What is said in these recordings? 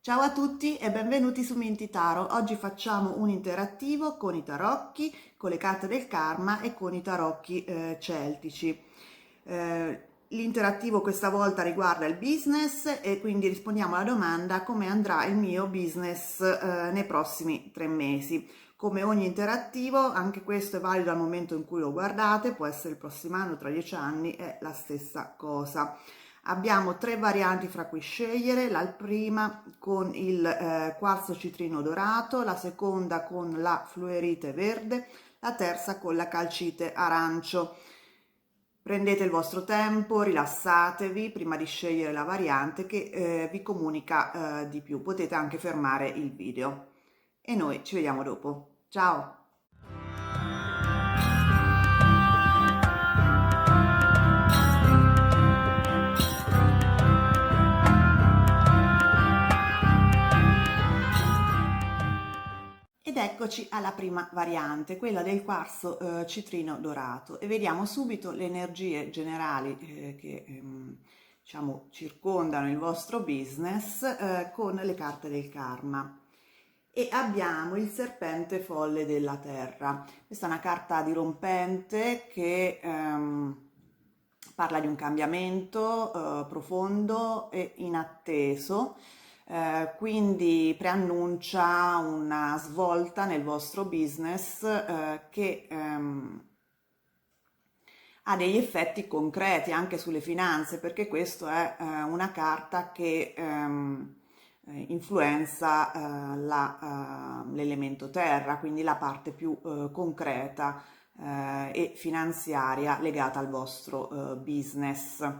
Ciao a tutti e benvenuti su Minty Tarot. Oggi facciamo un interattivo con i tarocchi, con le carte del karma e con i tarocchi celtici. L'interattivo questa volta riguarda il business e quindi rispondiamo alla domanda: come andrà il mio business nei prossimi 3 mesi. Come ogni interattivo, anche questo è valido al momento in cui lo guardate, può essere il prossimo anno, tra 10 anni, è la stessa cosa. Abbiamo 3 varianti fra cui scegliere: la prima con il quarzo citrino dorato, la seconda con la fluorite verde, la terza con la calcite arancio. Prendete il vostro tempo, rilassatevi prima di scegliere la variante che vi comunica di più. Potete anche fermare il video e noi ci vediamo dopo. Ciao! Ed eccoci alla prima variante, quella del quarzo citrino dorato, e vediamo subito le energie generali che diciamo circondano il vostro business con le carte del karma. E abbiamo il serpente folle della terra. Questa è una carta dirompente che parla di un cambiamento profondo e inatteso, quindi preannuncia una svolta nel vostro business che ha degli effetti concreti anche sulle finanze, perché questa è una carta che influenza l'elemento terra, quindi la parte più concreta e finanziaria legata al vostro business.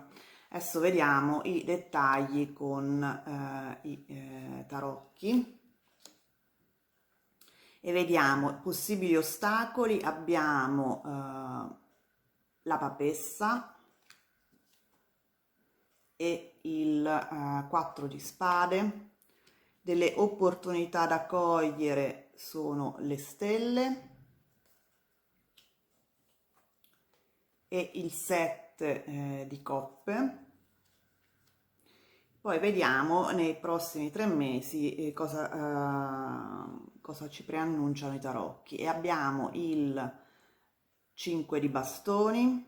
Adesso vediamo i dettagli con i tarocchi e vediamo possibili ostacoli. Abbiamo la papessa e il 4 di spade. Delle opportunità da cogliere sono le stelle e il 7 di coppe. Poi vediamo nei prossimi 3 mesi cosa ci preannunciano i tarocchi. E abbiamo il 5 di bastoni,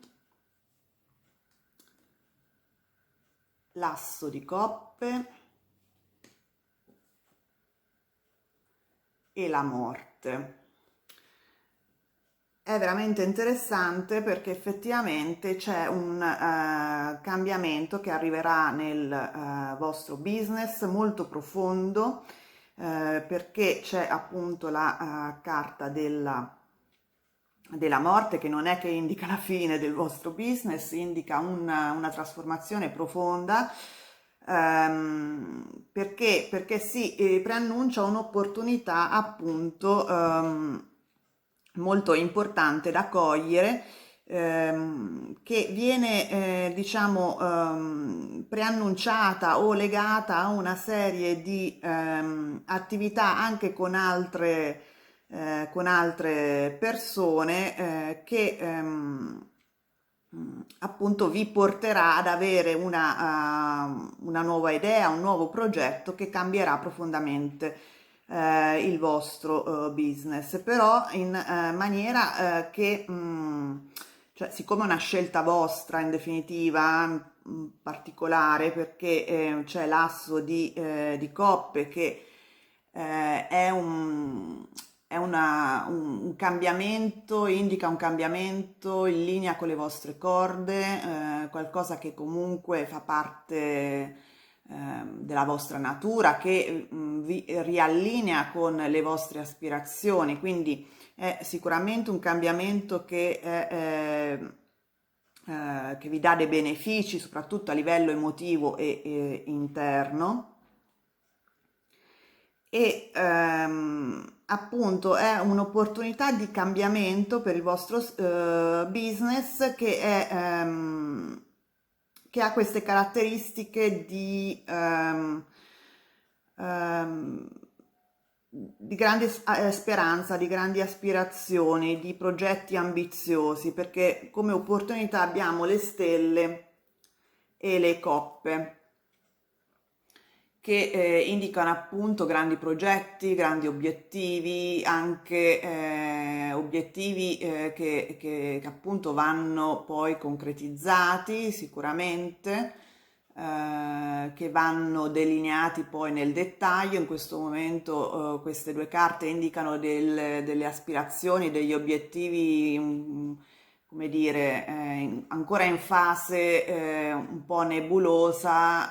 l'asso di coppe e la morte. È veramente interessante perché effettivamente c'è un cambiamento che arriverà nel vostro business molto profondo, perché c'è appunto la carta della morte, che non è che indica la fine del vostro business, indica una trasformazione profonda, perché si preannuncia un'opportunità appunto molto importante da cogliere, che viene diciamo preannunciata o legata a una serie di attività anche con altre persone che appunto vi porterà ad avere una nuova idea, un nuovo progetto che cambierà profondamente il vostro business, però in maniera che cioè, siccome è una scelta vostra in definitiva particolare, perché c'è l'asso di coppe che è un cambiamento, indica un cambiamento in linea con le vostre corde, qualcosa che comunque fa parte della vostra natura, che vi riallinea con le vostre aspirazioni, quindi è sicuramente un cambiamento che vi dà dei benefici, soprattutto a livello emotivo e interno. E appunto è un'opportunità di cambiamento per il vostro business che ha queste caratteristiche ehm, di grande speranza, di grandi aspirazioni, di progetti ambiziosi, perché come opportunità abbiamo le stelle e le coppe, che indicano appunto grandi progetti, grandi obiettivi, anche obiettivi che appunto vanno poi concretizzati sicuramente, che vanno delineati poi nel dettaglio. In questo momento queste due carte indicano delle aspirazioni, degli obiettivi, come dire, ancora in fase un po' nebulosa,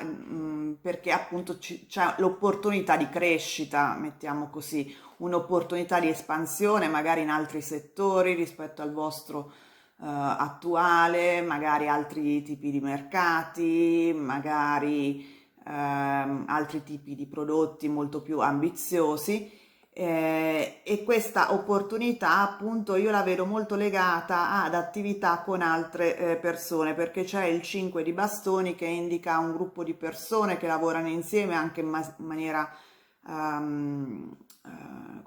perché appunto c'è l'opportunità di crescita, mettiamo così, un'opportunità di espansione magari in altri settori rispetto al vostro attuale, magari altri tipi di mercati, magari altri tipi di prodotti molto più ambiziosi. E questa opportunità appunto io la vedo molto legata ad attività con altre persone, perché c'è il 5 di bastoni che indica un gruppo di persone che lavorano insieme anche in maniera come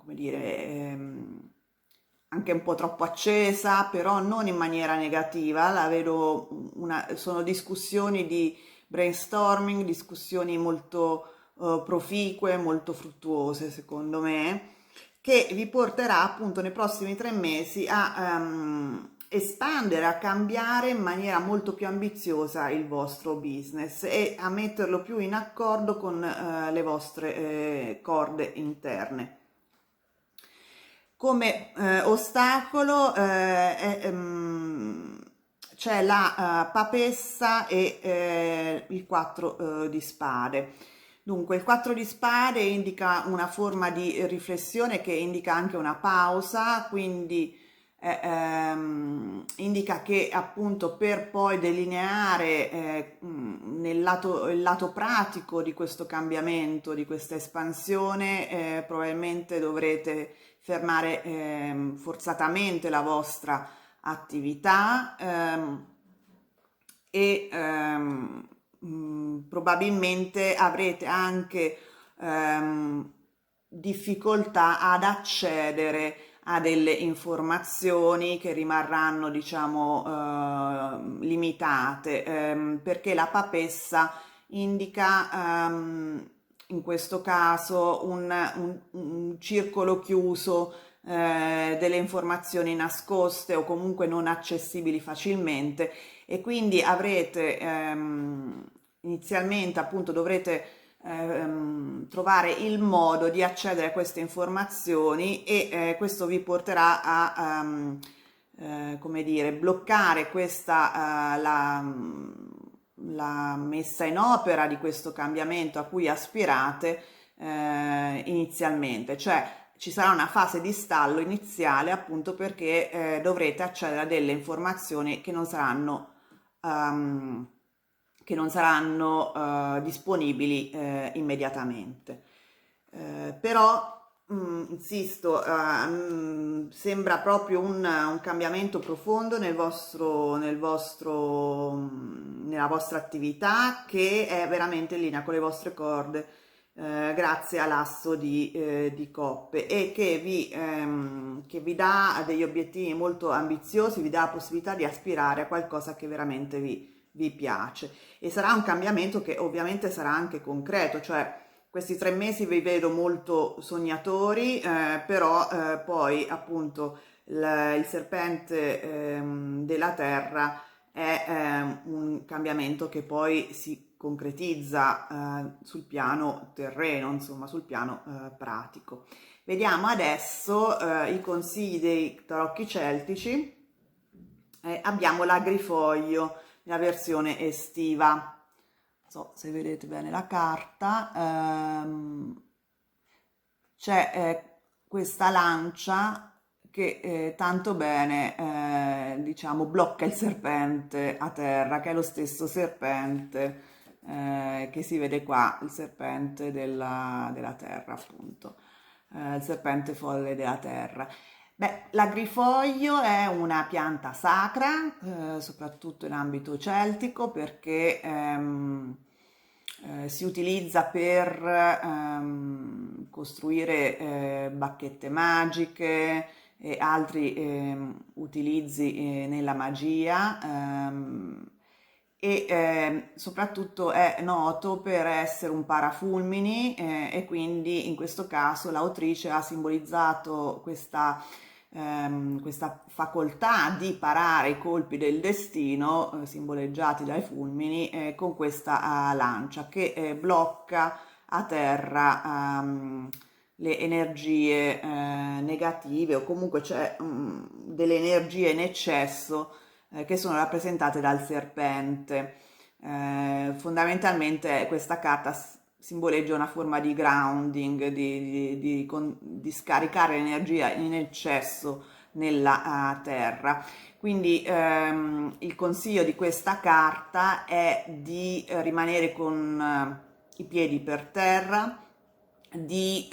dire, anche un po' troppo accesa, però non in maniera negativa. La vedo sono discussioni di brainstorming, discussioni molto proficue, molto fruttuose secondo me, che vi porterà appunto nei prossimi 3 mesi a espandere, a cambiare in maniera molto più ambiziosa il vostro business e a metterlo più in accordo con le vostre corde interne. Come ostacolo c'è la papessa e il 4 di spade. Dunque, il 4 di spade indica una forma di riflessione che indica anche una pausa, quindi indica che appunto per poi delineare il lato pratico di questo cambiamento, di questa espansione, probabilmente dovrete fermare forzatamente la vostra attività e probabilmente avrete anche difficoltà ad accedere a delle informazioni che rimarranno, diciamo, limitate, perché la papessa indica in questo caso un circolo chiuso, delle informazioni nascoste o comunque non accessibili facilmente, e quindi avrete inizialmente appunto dovrete trovare il modo di accedere a queste informazioni e questo vi porterà a come dire, bloccare questa la messa in opera di questo cambiamento a cui aspirate inizialmente, cioè ci sarà una fase di stallo iniziale appunto perché dovrete accedere a delle informazioni che non saranno disponibili immediatamente. Però insisto, sembra proprio un cambiamento profondo nella vostra attività, che è veramente in linea con le vostre corde, grazie all'asso di coppe, e che vi dà degli obiettivi molto ambiziosi, vi dà la possibilità di aspirare a qualcosa che veramente vi piace. E sarà un cambiamento che ovviamente sarà anche concreto, cioè questi 3 mesi vi vedo molto sognatori, però poi appunto il serpente della terra è un cambiamento che poi si concretizza sul piano terreno, insomma sul piano pratico. Vediamo adesso i consigli dei tarocchi celtici. Abbiamo l'agrifoglio nella versione estiva. Non so se vedete bene la carta, c'è questa lancia che tanto bene diciamo blocca il serpente a terra, che è lo stesso serpente che si vede qua, il serpente della terra appunto, il serpente folle della terra. Beh, l'agrifoglio è una pianta sacra, soprattutto in ambito celtico, perché si utilizza per costruire bacchette magiche e altri utilizzi nella magia, e soprattutto è noto per essere un parafulmini, e quindi in questo caso l'autrice ha simbolizzato questa facoltà di parare i colpi del destino, simboleggiati dai fulmini, con questa lancia che blocca a terra le energie negative, o comunque c'è delle energie in eccesso che sono rappresentate dal serpente. Fondamentalmente questa carta simboleggia una forma di grounding, di scaricare l'energia in eccesso nella terra. Quindi il consiglio di questa carta è di rimanere con i piedi per terra, di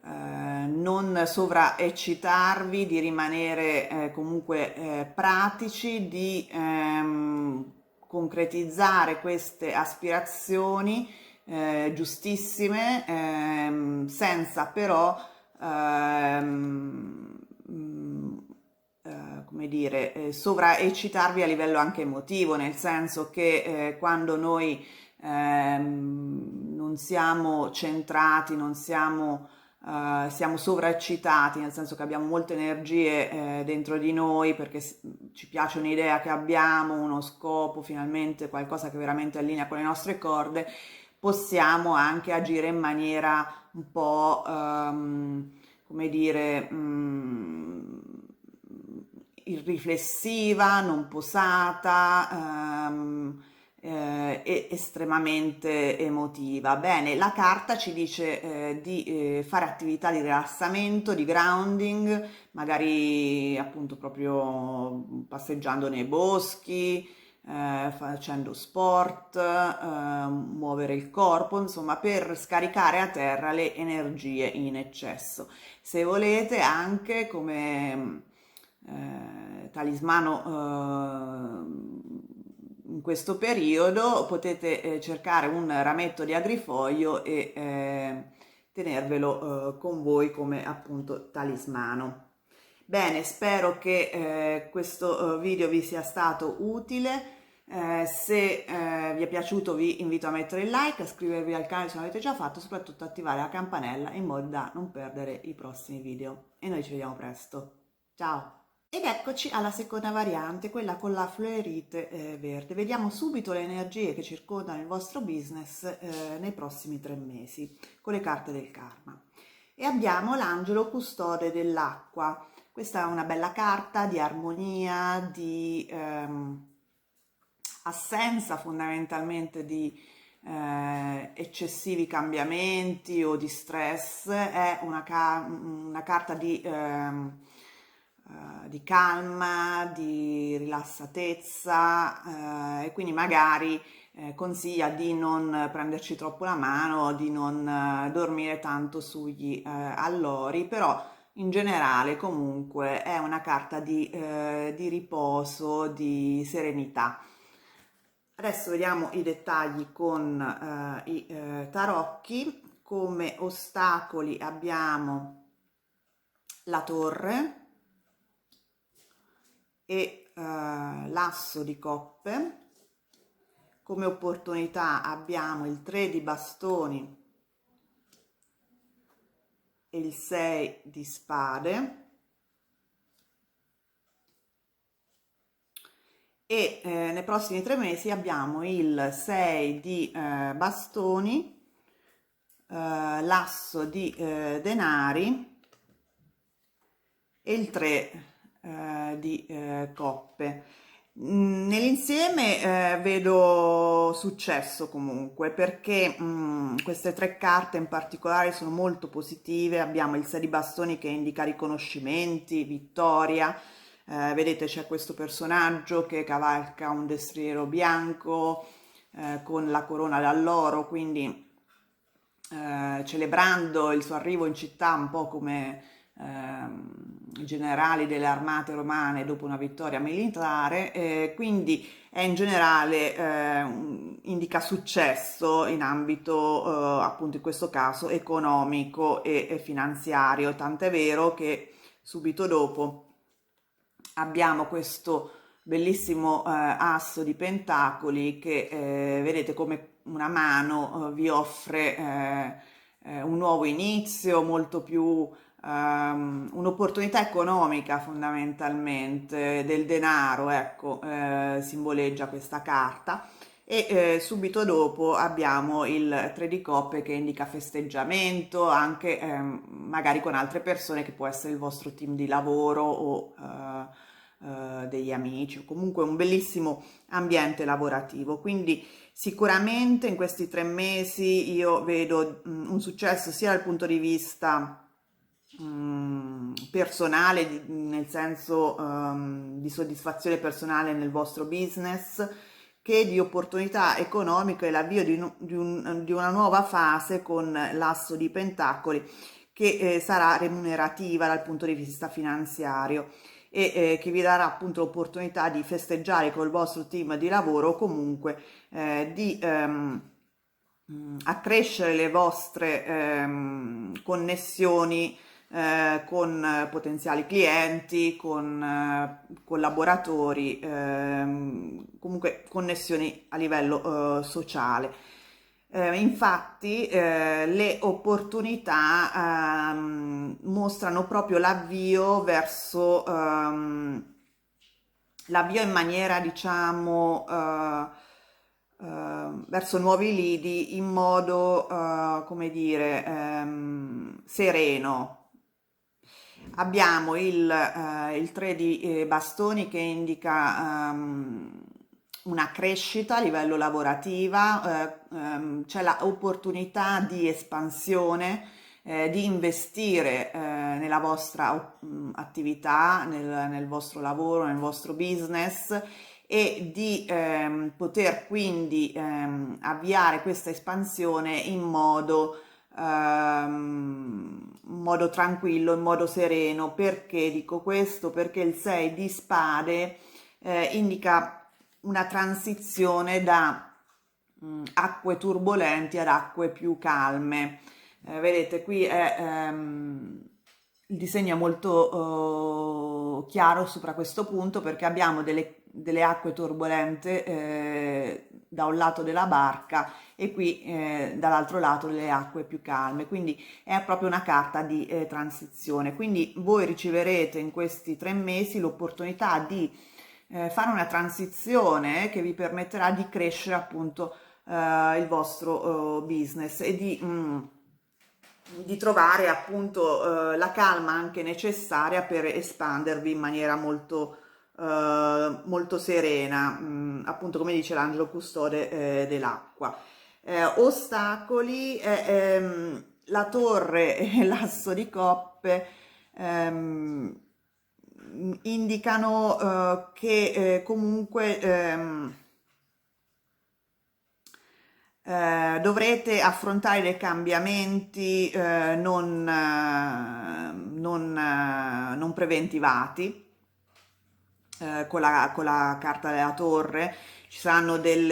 non sovraeccitarvi, di rimanere comunque pratici, di concretizzare queste aspirazioni giustissime, senza però come dire, sovraeccitarvi a livello anche emotivo, nel senso che quando noi non siamo centrati, non siamo siamo sovraeccitati, nel senso che abbiamo molte energie dentro di noi perché ci piace un'idea che abbiamo, uno scopo, finalmente qualcosa che veramente allinea con le nostre corde, possiamo anche agire in maniera un po', come dire, irriflessiva, non posata, estremamente emotiva. Bene, la carta ci dice di fare attività di rilassamento, di grounding, magari appunto proprio passeggiando nei boschi, facendo sport, muovere il corpo, insomma, per scaricare a terra le energie in eccesso. Se volete anche come talismano in questo periodo potete cercare un rametto di agrifoglio e tenervelo con voi come appunto talismano. Bene, spero che questo video vi sia stato utile. Se vi è piaciuto vi invito a mettere il like, a iscrivervi al canale se non l'avete già fatto, soprattutto attivare la campanella in modo da non perdere i prossimi video. E noi ci vediamo presto. Ciao! Ed eccoci alla seconda variante, quella con la fluorite verde. Vediamo subito le energie che circondano il vostro business nei prossimi 3 mesi con le carte del karma. E abbiamo l'angelo custode dell'acqua. Questa è una bella carta di armonia, di assenza fondamentalmente di eccessivi cambiamenti o di stress. È una carta di calma, di rilassatezza, e quindi magari consiglia di non prenderci troppo la mano, di non dormire tanto sugli allori, però in generale comunque è una carta di riposo, di serenità. Adesso vediamo i dettagli con i tarocchi. Come ostacoli abbiamo la torre e l'asso di coppe. Come opportunità abbiamo il 3 di bastoni e il 6 di spade. E nei prossimi 3 mesi abbiamo il 6 di bastoni, l'asso di denari e il 3 di coppe. Nell'insieme vedo successo comunque, perché queste 3 carte in particolare sono molto positive. Abbiamo il 6 di bastoni che indica riconoscimenti, vittoria. Vedete, c'è questo personaggio che cavalca un destriero bianco con la corona d'alloro, quindi celebrando il suo arrivo in città un po' come i generali delle armate romane dopo una vittoria militare, quindi è in generale indica successo in ambito appunto in questo caso economico e finanziario, tant'è vero che subito dopo abbiamo questo bellissimo asso di pentacoli che vedete come una mano vi offre un nuovo inizio, molto più un'opportunità economica fondamentalmente, del denaro, ecco, simboleggia questa carta. E subito dopo abbiamo il 3 di coppe che indica festeggiamento, anche magari con altre persone, che può essere il vostro team di lavoro o degli amici, o comunque un bellissimo ambiente lavorativo. Quindi sicuramente in questi 3 mesi io vedo un successo sia dal punto di vista personale, nel senso di soddisfazione personale nel vostro business, che di opportunità economiche e l'avvio di una nuova fase con l'asso di pentacoli che sarà remunerativa dal punto di vista finanziario e che vi darà appunto l'opportunità di festeggiare col vostro team di lavoro, o comunque di accrescere le vostre connessioni con potenziali clienti, con collaboratori, comunque connessioni a livello sociale. Infatti le opportunità mostrano proprio l'avvio verso l'avvio in maniera, diciamo, verso nuovi lidi in modo, come dire, sereno. Abbiamo il 3 di bastoni che indica una crescita a livello lavorativa, c'è l'opportunità di espansione, di investire nella vostra attività, nel vostro lavoro, nel vostro business, e di poter quindi avviare questa espansione in modo tranquillo, in modo sereno. Perché dico questo? Perché il 6 di spade indica una transizione da acque turbolenti ad acque più calme. Vedete, qui il disegno è molto chiaro sopra questo punto, perché abbiamo delle acque turbolente da un lato della barca e qui dall'altro lato le acque più calme, quindi è proprio una carta di transizione. Quindi voi riceverete in questi 3 mesi l'opportunità di fare una transizione che vi permetterà di crescere appunto il vostro business e di trovare appunto la calma anche necessaria per espandervi in maniera molto serena, appunto come dice l'angelo custode dell'acqua. Ostacoli, la torre e l'asso di coppe indicano che comunque dovrete affrontare dei cambiamenti non preventivati. Con la carta della torre ci saranno degli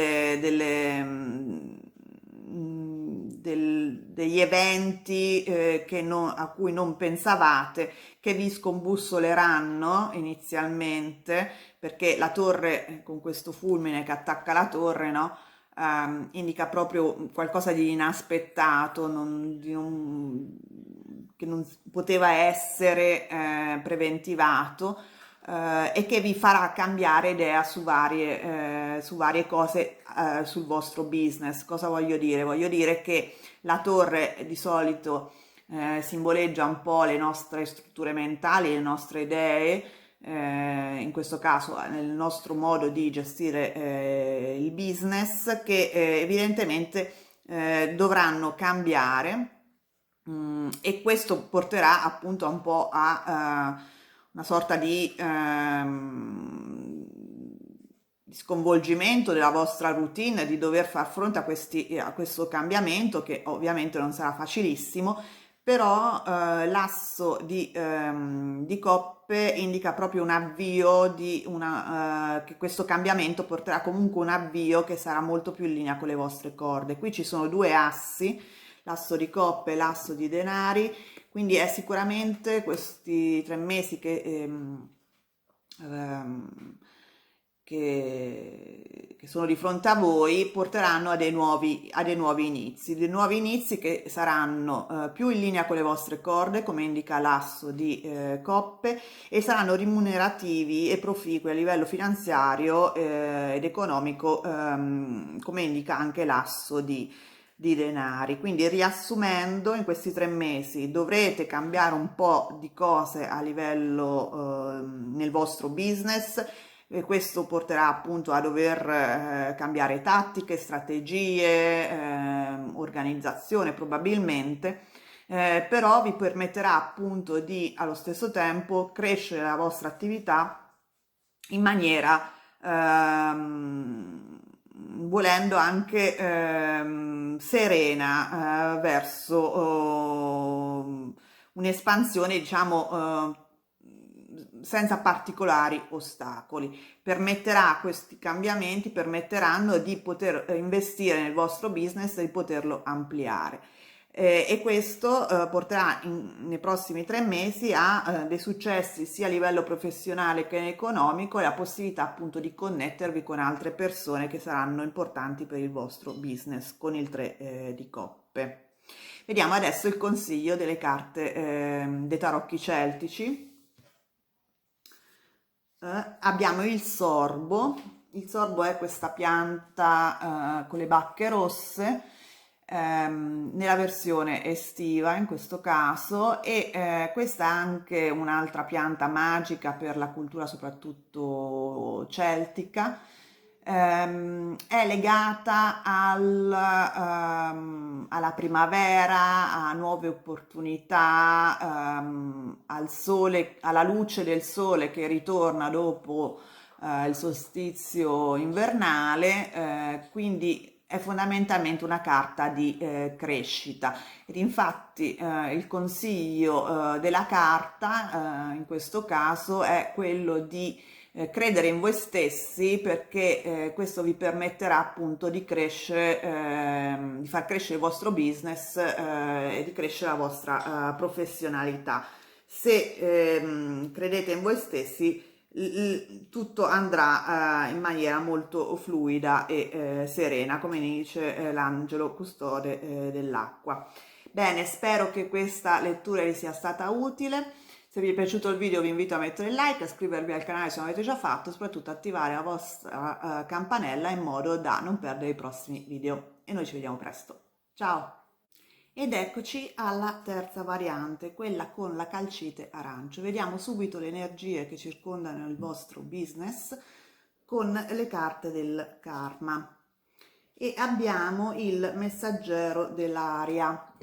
eventi a cui non pensavate, che vi scombussoleranno inizialmente, perché la torre, con questo fulmine che attacca la torre, no? Indica proprio qualcosa di inaspettato, che non poteva essere preventivato, e che vi farà cambiare idea su varie cose sul vostro business. Cosa voglio dire? Voglio dire che la torre di solito simboleggia un po' le nostre strutture mentali, le nostre idee, in questo caso nel nostro modo di gestire il business, che evidentemente dovranno cambiare, e questo porterà appunto un po' a una sorta di sconvolgimento della vostra routine, di dover far fronte a questo cambiamento, che ovviamente non sarà facilissimo. Però l'asso di coppe indica proprio un avvio che questo cambiamento porterà comunque un avvio che sarà molto più in linea con le vostre corde. Qui ci sono due assi, l'asso di coppe e l'asso di denari, quindi è sicuramente questi 3 mesi che che sono di fronte a voi porteranno a dei nuovi inizi che saranno più in linea con le vostre corde, come indica l'asso di coppe, e saranno rimunerativi e proficui a livello finanziario ed economico, come indica anche l'asso di denari. Quindi, riassumendo, in questi 3 mesi dovrete cambiare un po' di cose a livello nel vostro business, e questo porterà appunto a dover cambiare tattiche, strategie, organizzazione probabilmente, però vi permetterà appunto di allo stesso tempo crescere la vostra attività in maniera volendo anche serena verso un'espansione, diciamo, senza particolari ostacoli. Questi cambiamenti permetteranno di poter investire nel vostro business e di poterlo ampliare. E questo porterà nei prossimi 3 mesi a dei successi sia a livello professionale che economico, e la possibilità appunto di connettervi con altre persone che saranno importanti per il vostro business con il 3 di coppe. Vediamo adesso il consiglio delle carte dei tarocchi celtici. Abbiamo il sorbo. Il sorbo è questa pianta con le bacche rosse, nella versione estiva in questo caso, e questa è anche un'altra pianta magica per la cultura soprattutto celtica. È legata alla primavera, a nuove opportunità, al sole, alla luce del sole che ritorna dopo il solstizio invernale, quindi è fondamentalmente una carta di crescita. Ed infatti il consiglio della carta in questo caso è quello di credere in voi stessi, perché questo vi permetterà appunto di crescere, di far crescere il vostro business e di crescere la vostra professionalità. Se credete in voi stessi, tutto andrà in maniera molto fluida e serena, come dice l'angelo custode dell'acqua. Bene, spero che questa lettura vi sia stata utile. Se vi è piaciuto il video vi invito a mettere il like, a iscrivervi al canale se non avete già fatto, e soprattutto attivare la vostra campanella in modo da non perdere i prossimi video. E noi ci vediamo presto. Ciao! Ed eccoci alla terza variante, quella con la calcite arancio. Vediamo subito le energie che circondano il vostro business con le carte del karma. E abbiamo il messaggero dell'aria.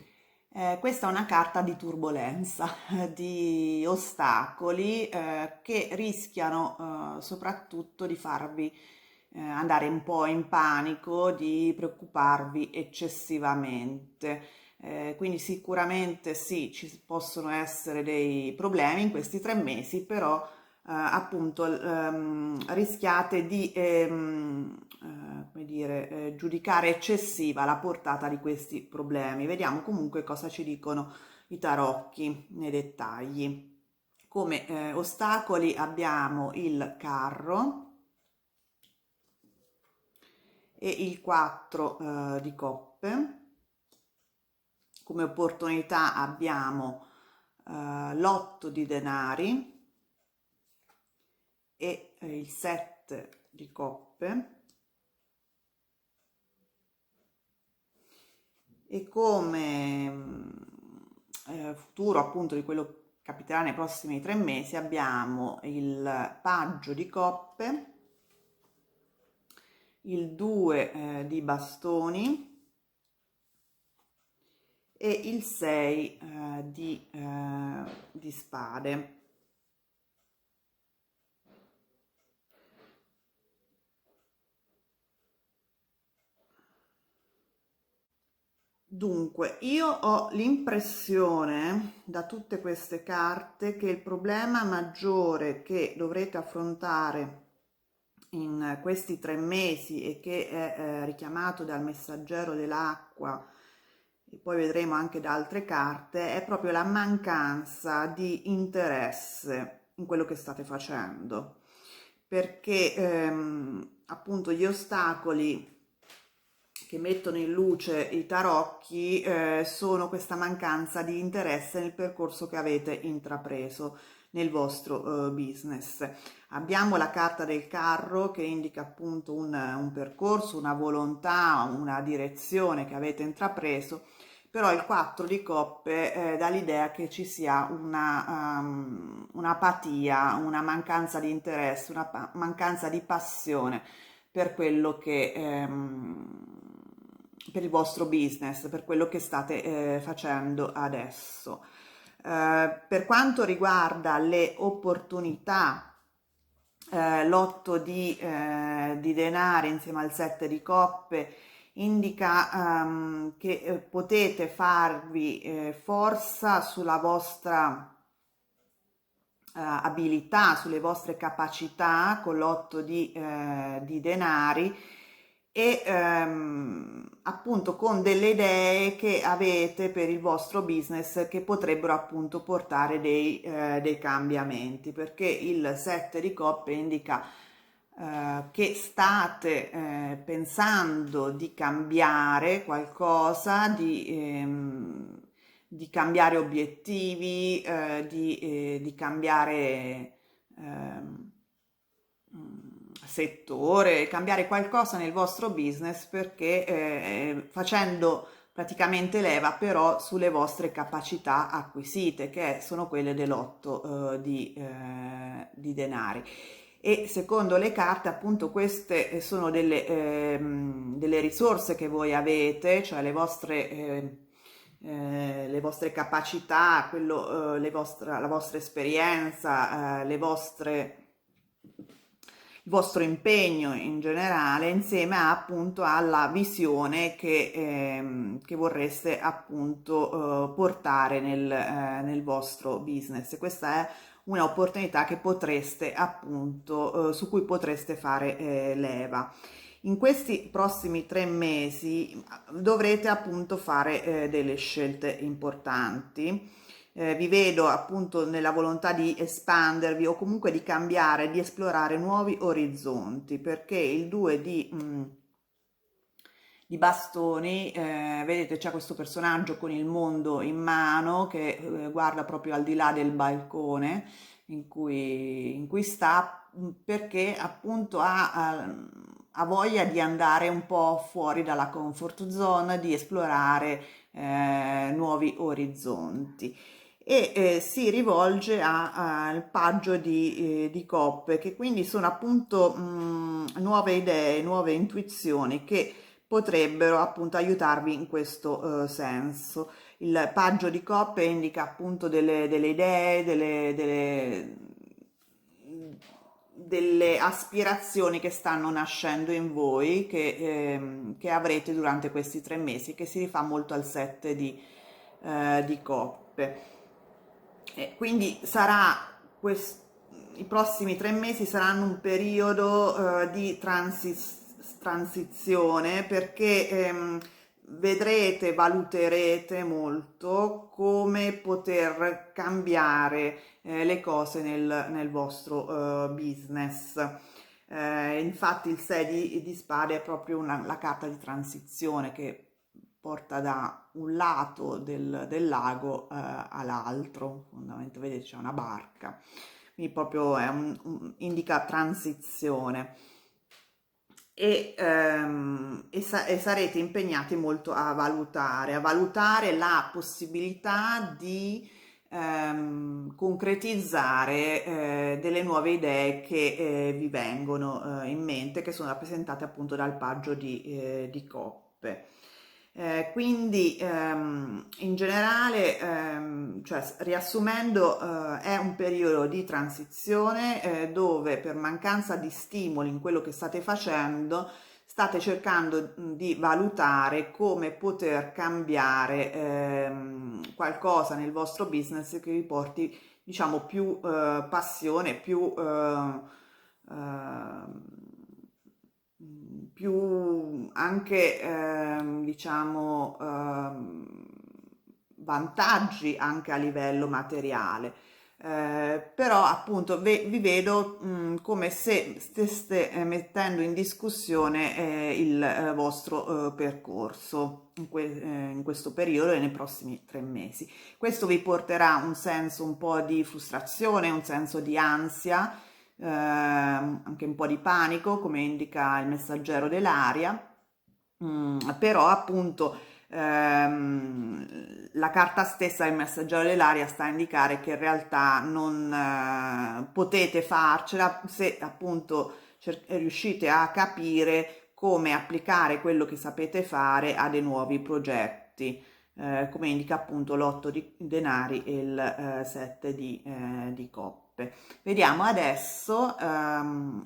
Questa è una carta di turbolenza, di ostacoli che rischiano soprattutto di farvi andare un po' in panico, di preoccuparvi eccessivamente. Quindi sicuramente sì, ci possono essere dei problemi in questi 3 mesi, però appunto rischiate di come dire, giudicare eccessiva la portata di questi problemi. Vediamo comunque cosa ci dicono i tarocchi nei dettagli. Come ostacoli abbiamo il carro e il 4 di coppe. Come opportunità abbiamo l'8 di denari e il 7 di coppe. E come futuro appunto di quello che capiterà nei prossimi 3 mesi abbiamo il paggio di coppe, il 2 di bastoni e il 6 di spade. Dunque, io ho l'impressione da tutte queste carte che il problema maggiore che dovrete affrontare in questi 3 mesi, e che è richiamato dal messaggero dell'acqua, e poi vedremo anche da altre carte, è proprio la mancanza di interesse in quello che state facendo. perché appunto gli ostacoli che mettono in luce i tarocchi sono questa mancanza di interesse nel percorso che avete intrapreso nel vostro business. Abbiamo la carta del carro che indica appunto un percorso, una volontà, una direzione che avete intrapreso, però il 4 di coppe dà l'idea che ci sia un'apatia, una mancanza di interesse, mancanza di passione per quello che per il vostro business, per quello che state facendo adesso. Per quanto riguarda le opportunità, l'otto di denari insieme al 7 di coppe indica che potete farvi forza sulla vostra abilità, sulle vostre capacità con l'otto di denari e appunto con delle idee che avete per il vostro business che potrebbero appunto portare dei cambiamenti, perché il 7 di coppe indica che state pensando di cambiare qualcosa, di cambiare obiettivi, di cambiare settore, cambiare qualcosa nel vostro business perché facendo praticamente leva però sulle vostre capacità acquisite che sono quelle dell'otto di denari. E secondo le carte appunto queste sono delle risorse che voi avete, cioè le vostre capacità, la vostra esperienza, il vostro impegno in generale, insieme appunto alla visione che vorreste appunto portare nel vostro business. Questa è un'opportunità che potreste appunto, su cui potreste fare leva. In questi prossimi 3 mesi dovrete appunto fare delle scelte importanti. Vi vedo appunto nella volontà di espandervi o comunque di cambiare, di esplorare nuovi orizzonti, perché il 2 di bastoni, vedete c'è questo personaggio con il mondo in mano che guarda proprio al di là del balcone in cui sta, perché appunto ha voglia di andare un po' fuori dalla comfort zone, di esplorare nuovi orizzonti e si rivolge al paggio di coppe, che quindi sono appunto nuove idee, nuove intuizioni che potrebbero appunto aiutarvi in questo senso. Il paggio di coppe indica appunto delle idee, delle aspirazioni che stanno nascendo in voi, che avrete durante questi 3 mesi, che si rifà molto al 7 di coppe. Quindi i prossimi 3 mesi saranno un periodo di transizione perché vedrete, valuterete molto come poter cambiare le cose nel vostro business. Infatti il 6 di spade è proprio la carta di transizione che porta da un lato del lago all'altro, fondamentalmente vedete c'è una barca, quindi proprio indica transizione e sarete impegnati molto a valutare la possibilità di concretizzare delle nuove idee che vi vengono in mente, che sono rappresentate appunto dal paggio di coppe. Quindi in generale, cioè, riassumendo, è un periodo di transizione dove per mancanza di stimoli in quello che state facendo state cercando di valutare come poter cambiare qualcosa nel vostro business che vi porti, diciamo, più passione, più anche diciamo vantaggi anche a livello materiale. però appunto vi vedo come se steste mettendo in discussione il vostro percorso in questo periodo e nei prossimi 3 mesi. Questo vi porterà un senso un po' di frustrazione, un senso di ansia, anche un po' di panico, come indica il messaggero dell'aria. Però appunto la carta stessa del messaggero dell'aria sta a indicare che in realtà non potete farcela se appunto riuscite a capire come applicare quello che sapete fare a dei nuovi progetti, come indica appunto l'8 di denari e il 7 di coppe. Vediamo adesso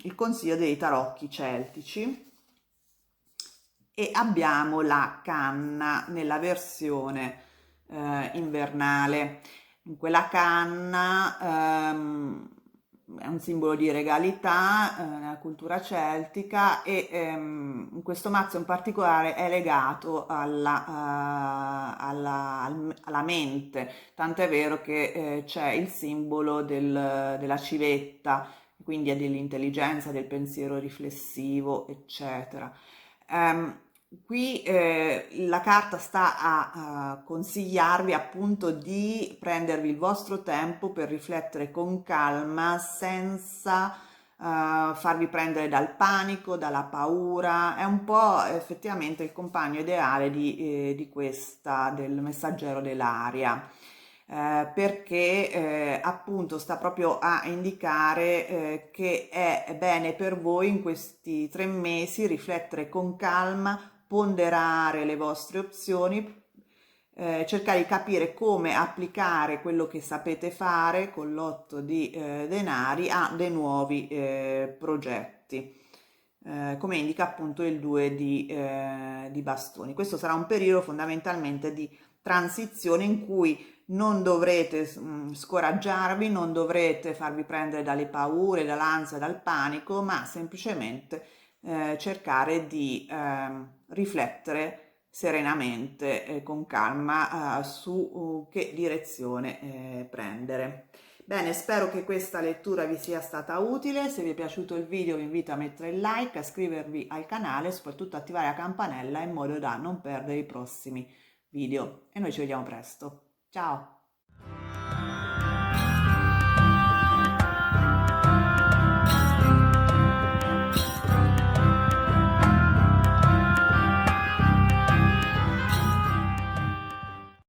il consiglio dei tarocchi celtici e abbiamo la canna nella versione invernale. In quella canna è un simbolo di regalità nella cultura celtica e in questo mazzo in particolare è legato alla mente, tant'è vero che c'è il simbolo della civetta, quindi dell'intelligenza, del pensiero riflessivo, eccetera. Qui la carta sta a consigliarvi appunto di prendervi il vostro tempo per riflettere con calma senza farvi prendere dal panico, dalla paura. È un po' effettivamente il compagno ideale di questa, del messaggero dell'aria. Perché appunto sta proprio a indicare che è bene per voi in questi 3 mesi riflettere con calma, ponderare le vostre opzioni, cercare di capire come applicare quello che sapete fare con l'8 di denari a dei nuovi progetti. Come indica appunto il 2 di bastoni. Questo sarà un periodo fondamentalmente di transizione in cui non dovrete scoraggiarvi, non dovrete farvi prendere dalle paure, dall'ansia, dal panico, ma semplicemente cercare di riflettere serenamente e con calma su che direzione prendere. Bene, spero che questa lettura vi sia stata utile. Se vi è piaciuto il video vi invito a mettere il like, a iscrivervi al canale e soprattutto attivare la campanella in modo da non perdere i prossimi video. E noi ci vediamo presto. Ciao!